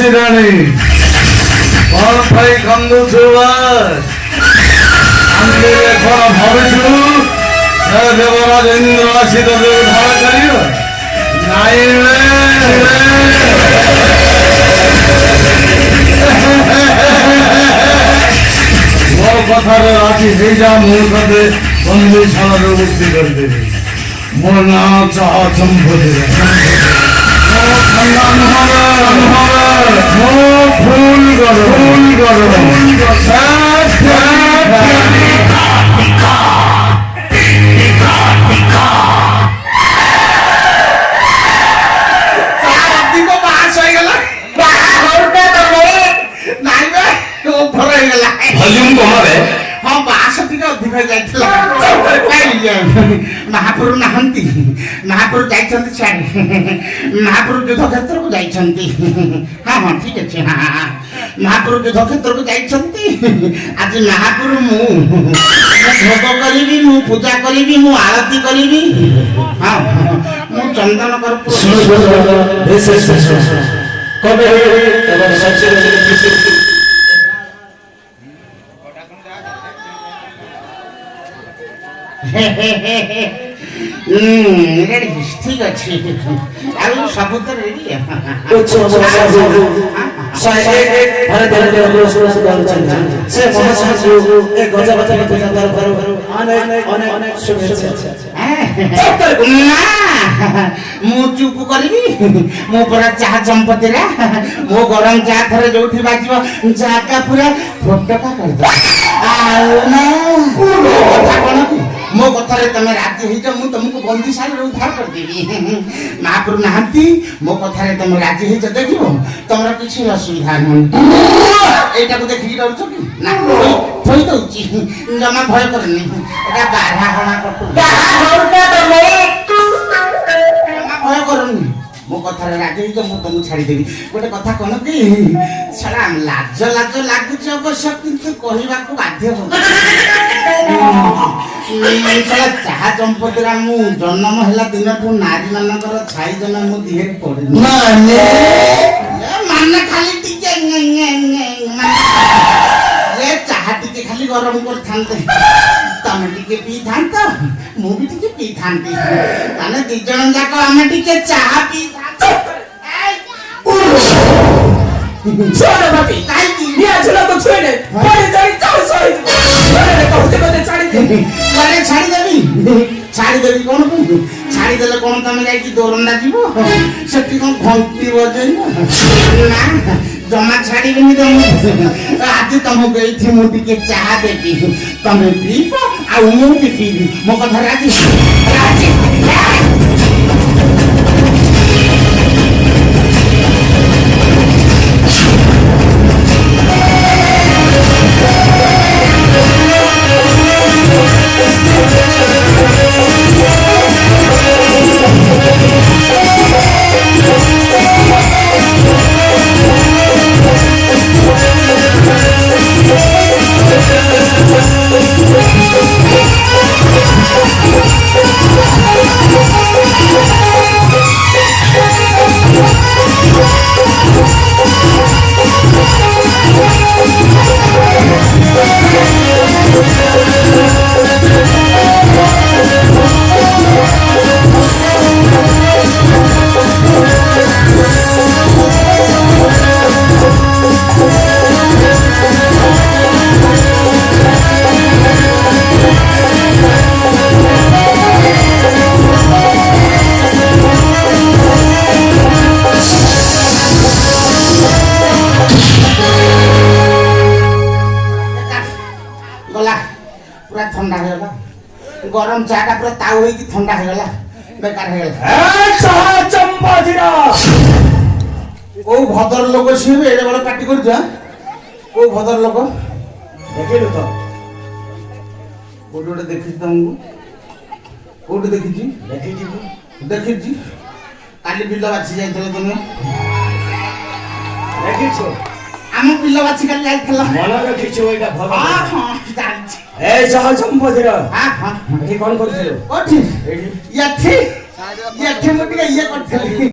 দাসী রানী কଣ ପାଇଁ କାନ୍ଦୁଛୁ ଆମେ এখন ভাবিଛୁ ସେ ଦେବରାଜ ଇନ୍ଦ୍ର ଆସି ତତେ ଉଦ୍ଧାର କରିବ ନାଇଁ ମୋ କଥାରେ ରାଜି ହେଇଯା ମୁଁ ତତେ ବନ୍ଦିଶାଳାରୁ ମୁକ୍ତି କରିଦେବି ମୋ ନାଁ ଚାହା ଚମ୍ପତି ফুল महापुरु नहांती महापुरु जाइछंती छाड़ी महापुरु युद्ध क्षेत्र को जाइछंती हाँ हाँ ठीक अच्छे हाँ महापुरु युद्ध क्षेत्र को जाइछंती आज महापुरु मु भोग करी मु पूजा करी मु आरती करी हाँ मु चंदन कर्पूर रेडी ठीक अच्छे आउ सब तो रेडी है मु चुप करी मु पूरा चाह चंपती रे मो गरम चाह थरे जोठी बाजिबो जाका पूरा फोटका कर दो मो कथारे तमे राजी होई जा मु तुमको बंदीशाला रे उद्धार कर देबी महापुरु नहांती मो कथारे तमे राजी होई जा देखिबो तमरा किछि असुविधा नै एटा को देखि डर छ कि ना थई दउची जमा भय करनी एटा बाधा हणा करतु बाधा तमे जमा भय करनी मो कथारे राजी होई जा मु तुमको छाडी देबी गोटे कथा कोन कि छला लाज लाज लागुछ अवश्य किंतु कहिबा को बाध्य हो चला चाहा चंपतीरा मु जन्म हैला दिन ठू नारी मानकर छाई जन मु दिहे पड़े माने खाली टिके ये चाहा टिके खाली गरम कर थांते तमे टिके पी थांत मु भी टिके पी थांती माने दी जण जाक हमें टिके चाहा पी थांत छोड़ बाटी काई की ये चलो तो छोड़े पड़े जाई चाल सही अरे कहते कहते छाड़ी देबी अरे छाड़ी देबी कोन छाड़ी देले कोन तमे जाई की दोरंदा जीवो सेठी कोन घंटी बजेइबो ना जमा छाड़ी बिनी दम आज तुम गई थी मोटी के चाह देबी तमे पीबो आ मु भी पीबी मो कथा राजी राजी गरम चाह का पूरा ताऊ होई कि ठंडा हो गला बेकार हो गला ए चाह चंपाजीरा ओ भदर लोक छिबे एडे बड़ पार्टी कर जा ओ भदर लोक देखिलु तो कोडोडे देखि तुमको कोड देखि काली बिल बाछि जाइतले तुमे देखिछो आम बिल बाछि काली जाइतला मन रखिछो एटा भल हां जानि ए चाह चंपाजीरा हां हां एठी कोन करथिलो ओठी एठी याठी याठी मोटी ये करथली